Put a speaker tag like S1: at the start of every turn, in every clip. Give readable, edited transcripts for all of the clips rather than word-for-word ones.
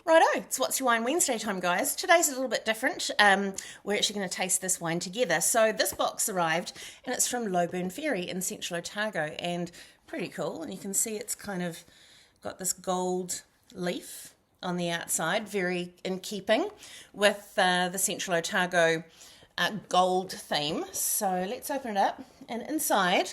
S1: Righto, it's What's Your Wine Wednesday time, guys. Today's a little bit different. We're actually going to taste this wine together. So this box arrived, and it's from Lowburn Ferry in central Otago, and pretty cool. And you can see it's kind of got this gold leaf on the outside, very in keeping with the central Otago gold theme. So let's open it up, and inside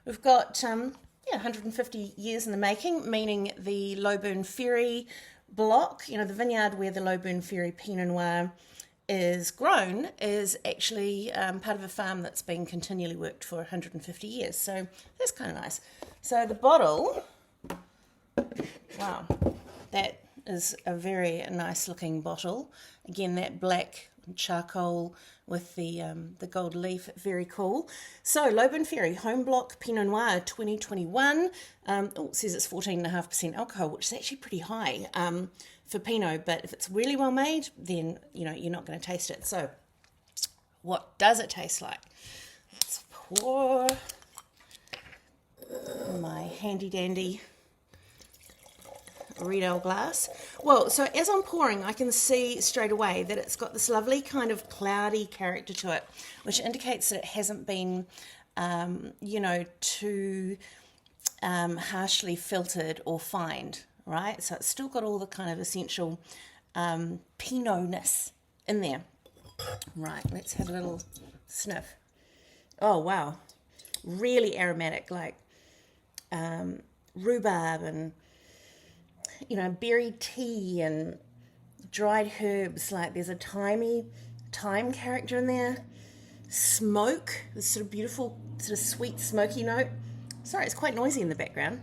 S1: we've got 150 years in the making, meaning the Lowburn Ferry block, the vineyard where the Lowburn Ferry Pinot Noir is grown, is actually part of a farm that's been continually worked for 150 years. So that's kind of nice. So the bottle, wow, that is a very nice looking bottle. Again, that black charcoal with the gold leaf, very cool. So Lowburn Ferry Home Block Pinot Noir 2021. It says it's 14.5% alcohol, which is actually pretty high for Pinot, but if it's really well made, then you're not going to taste it. So what does it taste like? Let's pour my handy dandy Riedel glass. Well, so as I'm pouring, I can see straight away that it's got this lovely kind of cloudy character to it, which indicates that it hasn't been, too harshly filtered or fined, right? So it's still got all the kind of essential Pinot-ness in there. Right, let's have a little sniff. Oh, wow. Really aromatic, like rhubarb and berry tea and dried herbs. Like there's a thyme character in there. Smoke, this sort of beautiful, sort of sweet smoky note. Sorry, it's quite noisy in the background.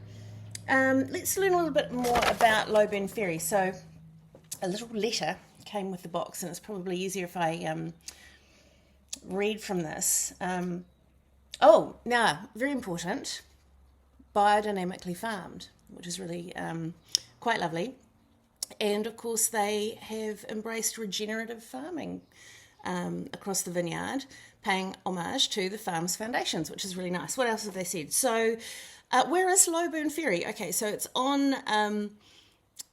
S1: Let's learn a little bit more about Lowburn Ferry. So a little letter came with the box, and it's probably easier if I read from this. Now, very important, biodynamically farmed, which is really quite lovely. And of course they have embraced regenerative farming across the vineyard, paying homage to the farm's foundations, which is really nice. What else have they said? So where is Lowburn Ferry? Okay, so it's on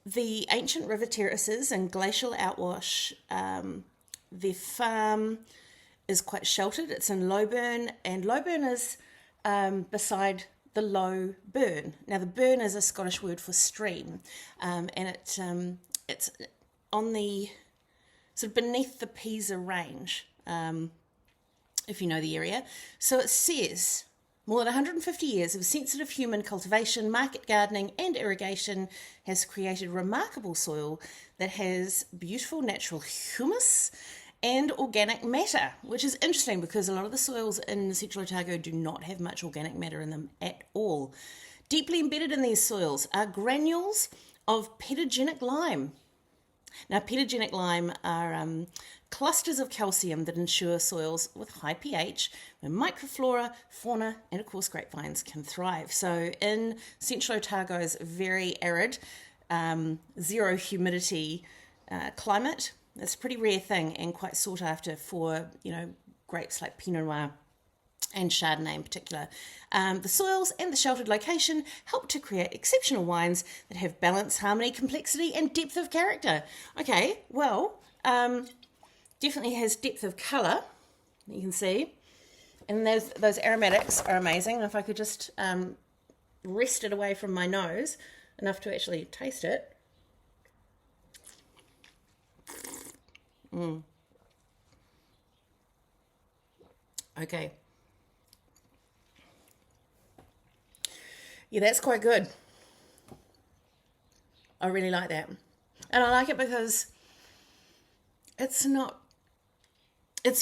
S1: the ancient river terraces and glacial outwash. The farm is quite sheltered. It's in Lowburn, and Lowburn is beside the low burn. Now, the burn is a Scottish word for stream, and it's on the sort of beneath the Pisa Range, if you know the area. So it says more than 150 years of sensitive human cultivation, market gardening, and irrigation has created remarkable soil that has beautiful natural humus and organic matter, which is interesting because a lot of the soils in Central Otago do not have much organic matter in them at all. Deeply embedded in these soils are granules of pedogenic lime. Now, pedogenic lime are clusters of calcium that ensure soils with high pH, where microflora, fauna, and of course grapevines can thrive. So in Central Otago's very arid, zero humidity climate, it's a pretty rare thing and quite sought after for, grapes like Pinot Noir and Chardonnay in particular. The soils and the sheltered location help to create exceptional wines that have balance, harmony, complexity, and depth of character. Okay, well, definitely has depth of colour, you can see. And those aromatics are amazing. If I could just wrest it away from my nose enough to actually taste it. Okay. Yeah, that's quite good. I really like that. And I like it because it's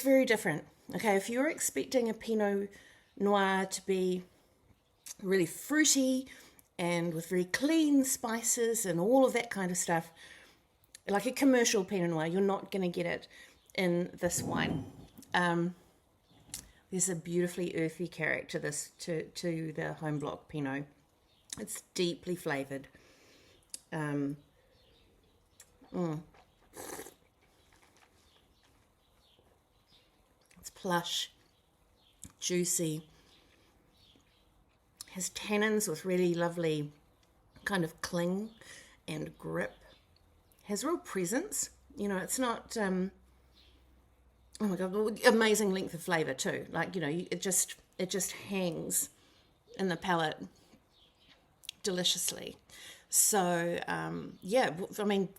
S1: very different. Okay, if you're expecting a Pinot Noir to be really fruity and with very clean spices and all of that kind of stuff, like a commercial Pinot Noir, you're not going to get it in this wine. There's a beautifully earthy character to the home block Pinot. It's deeply flavoured. It's plush, juicy, has tannins with really lovely kind of cling and grip. has real presence. You know, it's not, oh my God, amazing length of flavour too. Like, you know, it just hangs in the palate deliciously. So, yeah, I mean,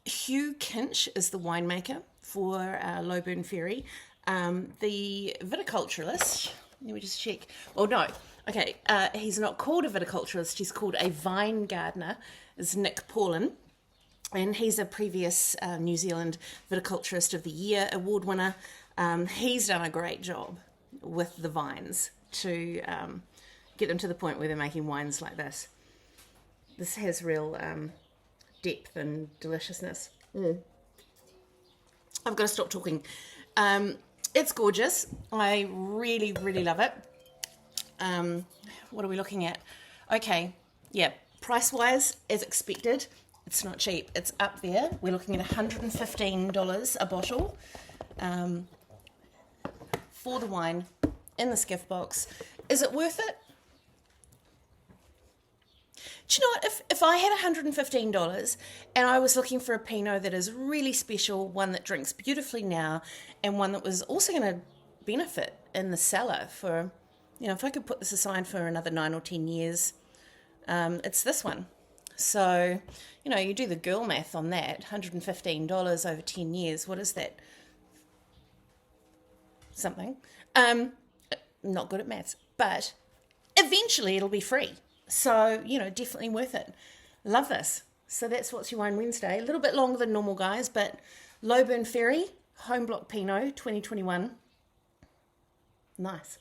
S1: Hugh Kinch is the winemaker for Lowburn Ferry. The viticulturalist, let me just check. Oh, no. Okay, he's not called a viticulturalist, he's called a vine gardener, is Nick Paulin. And he's a previous New Zealand Viticulturist of the Year award winner. He's done a great job with the vines to get them to the point where they're making wines like this. This has real depth and deliciousness. I've got to stop talking. It's gorgeous. I really, really love it. What are we looking at? Okay, yeah, price-wise, as expected, it's not cheap. It's up there. We're looking at $115 a bottle for the wine in the skiff box. Is it worth it? Do you know what? If I had $115 and I was looking for a Pinot that is really special, one that drinks beautifully now, and one that was also going to benefit in the cellar for, you know, if I could put this aside for another 9 or 10 years, it's this one. So, you know, you do the girl math on that, $115 over 10 years, what is that? Something. Not good at maths, but eventually it'll be free. So, you know, definitely worth it. Love this. So that's What's Your Wine Wednesday. A little bit longer than normal, guys, but Lowburn Ferry, Home Block Pinot, 2021. Nice.